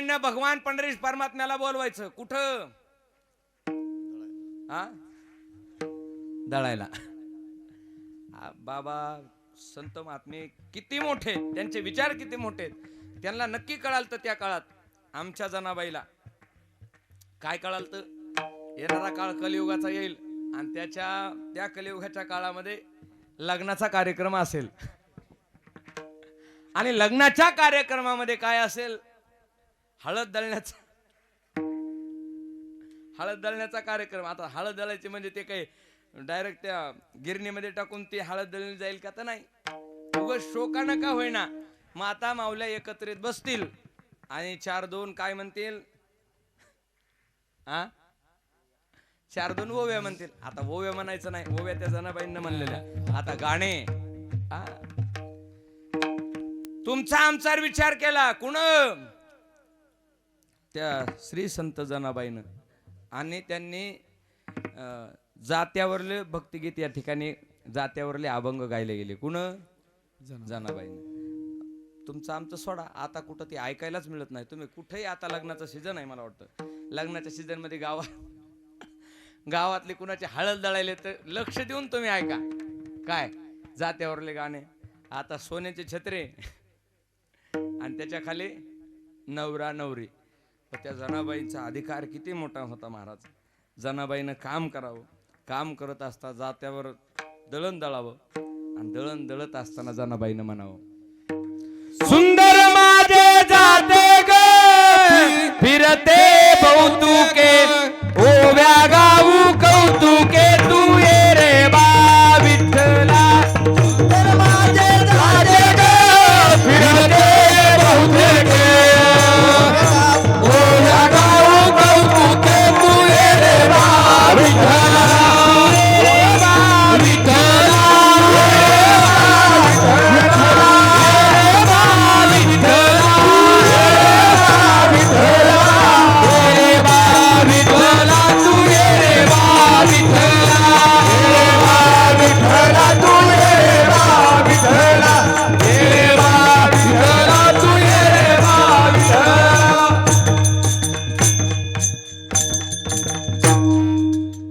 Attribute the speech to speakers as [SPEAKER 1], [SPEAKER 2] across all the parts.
[SPEAKER 1] जनाबाईंना भगवान पंढरीश परमात्म्याला बोलवायचं कुठं? हा, दळायला. बाबा संत महात्मे किती मोठे, त्यांचे विचार किती मोठे, त्यांना नक्की कळालं त्या काळात. आमच्या जनाबाईला काय कळालं? येणारा काळ कलियुगाचा येईल आणि त्या कलियुगाच्या काळामध्ये लग्नाचा कार्यक्रम असेल आणि लग्नाच्या कार्यक्रमामध्ये काय असेल? हळद दळण्याचा कार्यक्रम. आता हळद दळायची म्हणजे ते काही डायरेक्ट त्या गिरणीमध्ये टाकून ती हळद दळली जाईल का? तर नाही, उगाच शोकानं का होईना माता माऊल्या एकत्रित बसतील आणि 4-2 काय म्हणतील? 4-2 ओव्या म्हणतील. आता ओव्या म्हणायचं नाही, ओव्या त्या जनाबाईंना म्हणलेल्या. आता गाणे. तुमचा आमचा विचार केला कुण? त्या श्री संत जनाबाईनं. आणि त्यांनी जात्यावरले भक्तिगीत या ठिकाणी जात्यावरले अभंग गायले गेले. कुण? जनाबाईनं. तुमचं आमचं सोडा, आता कुठं ते ऐकायलाच मिळत नाही. तुम्ही कुठेही आता लग्नाचं सीझन आहे, मला वाटतं लग्नाच्या सीझन मध्ये गावातले कुणाचे हळद दळायले तर लक्ष देऊन तुम्ही ऐका. काय जात्यावरले गाणे. आता सोन्याचे छत्रे आणि त्याच्या खाली नवरा नवरी. त्या जनाबाईंचा अधिकार किती मोठा होता महाराज. जनाबाईनं काम करावं, काम करत असता जात्यावर दळण दळावं आणि दळण दळत असताना जनाबाईनं म्हणावं, सुंदर माझे जाते ग फिरते कौतुके, ओव्या गाऊ कौतुके, तू ये रे बा विठ्ठला. सुंदर माझे जाते ग फिरते कौतुके, ओव्या गाऊ कौतुके, तू ये रे बा विठ्ठला.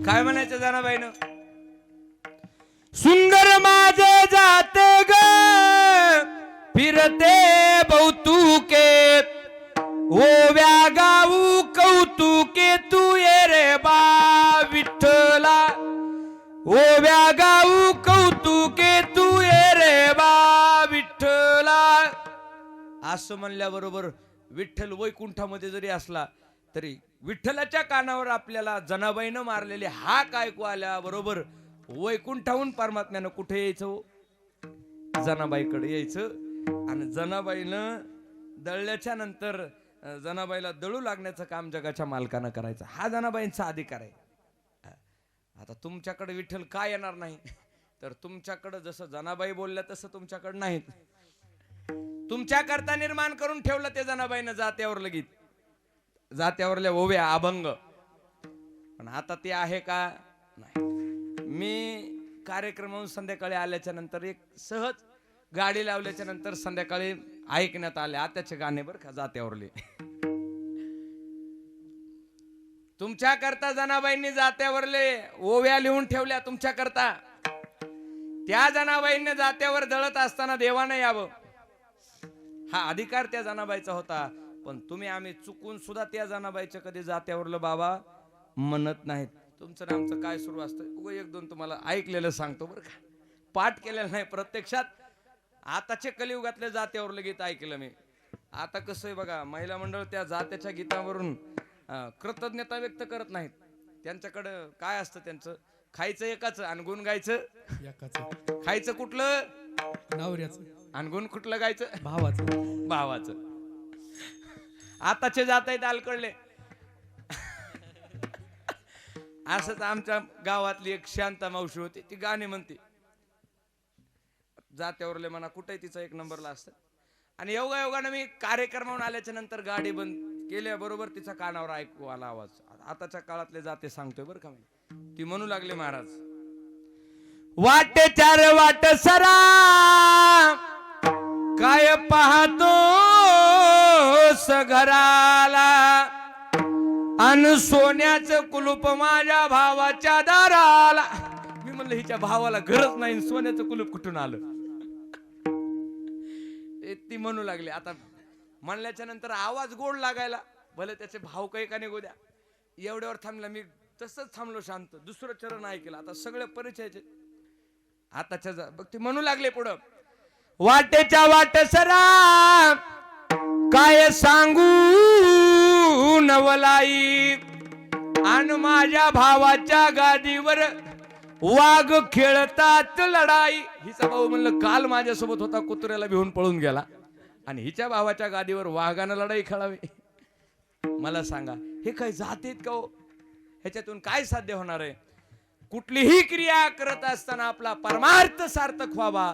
[SPEAKER 1] काय म्हणायचं जनाबाईनं? सुंदर माझे जाते ग फिरते कौतुके, ओव्या गाऊ कौतुके, तू ये रे बा विठ्ठला. ओव्या गाऊ कौतुके, तू ये रे बा विठ्ठला. असं म्हणल्याबरोबर विठ्ठल वैकुंठामध्ये जरी असला तरी विठ्ठलाच्या कानावर आपल्याला जनाबाईनं मारलेले हाक ऐकू आल्याबरोबर वैकुंठाहून परमात्म्यानं कुठे यायचं? जनाबाईकडे यायचं. आणि जनाबाईनं दळल्याच्या नंतर जनाबाईला दळू लागण्याचं काम जगाच्या मालकानं करायचं. हा जनाबाईंचा अधिकार आहे. आता तुमच्याकडे विठ्ठल का येणार नाही? तर तुमच्याकडे जसं जनाबाई बोलल्या तसं तुमच्याकडे नाहीत. तुमच्या करता निर्माण करून ठेवलं ते जनाबाईनं जात्यावरलं गीत, जात्यावरल्या ओव्या अभंग. पण आता ते आहे का? नाही. मी कार्यक्रमाहून संध्याकाळी आल्याच्या नंतर एक सहज गाडी लावल्याच्या नंतर संध्याकाळी ऐकण्यात आले आत्याचे गाणे बरं का, जात्यावरले. तुमच्या करता जनाबाईंनी जात्यावरले ओव्या लिहून ठेवल्या तुमच्या करता. त्या जनाबाईंनी जात्यावर दळत असताना देवानं यावं हा अधिकार त्या जनाबाईचा होता. पण तुम्ही आम्ही चुकून सुद्धा त्या जनाबाईच्या कधी जात्यावरलं बाबा म्हणत नाहीत. तुमचं ना आमचं काय सुरू असतं? 1-2 तुम्हाला ऐकलेलं सांगतो बरं का, पाठ केलेलं नाही. प्रत्यक्षात आताच्या कलियुगातल्या जात्यावरलं गीत ऐकलं मी. आता कसं आहे बघा, महिला मंडळ त्या जात्याच्या गीतावरून कृतज्ञता व्यक्त करत नाहीत. त्यांच्याकडं काय असतं? त्यांचं खायचं एकाच आणि गुण गायचं एकाच. खायचं कुठलं? नवऱ्याचं. आणि गुण कुठलं गायचं? भावाचं. आताचे जात आहेत अलकडले. असंच आमच्या गावातली एक शांता मावशी होती, ती गाणे म्हणते. जात्यावरले म्हणा कुठे तिचा 1 नंबरला असतं. आणि योगायोगानं मी कार्यक्रमावरून आल्याच्या नंतर गाडी बंद केल्याबरोबर तिचा कानावर ऐकू आला आवाज. आताच्या काळातले जाते सांगतोय बरं का मी. ती म्हणू लागले, महाराज वाटे 4 वाट सरा काय पाहतो कळस घराला अन सोन्याचं कुलूप माझ्या भावाच्या दाराला. मी म्हणलं हिच्या भावाला गरज नाही, सोन्याचं कुलूप कुठून आलं? ती म्हणू लागली. आता म्हणल्याच्या नंतर आवाज गोड लागायला, भले त्याचे भाव काही का निघू द्या. एवढ्यावर थांबला मी, तसंच थांबलो शांत. दुसरं चरण ऐकलं. आता सगळे परिचयाचे आताच्या बघ ते म्हणू लागले पुढं. वाटेच्या वाट सरा काय सांगू नवलाई आणि माझ्या भावाच्या गादीवर वाघ खेळतात लढाई. हिचा भाऊ म्हणलं काल माझ्यासोबत होता, कुत्र्याला भिवून पळून गेला, आणि हिच्या भावाच्या गादीवर वाघानं लढाई खेळावी. मला सांगा हे काय जातीत का हो? ह्याच्यातून काय साध्य होणार आहे? कुठलीही क्रिया करत असताना आपला परमार्थ सार्थक व्हावा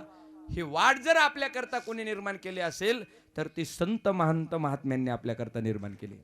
[SPEAKER 1] ही वाट जर आपल्या करता कोणी निर्माण केली असेल तर ती संत महंत महात्म्यांनी आपल्या करता निर्माण केली.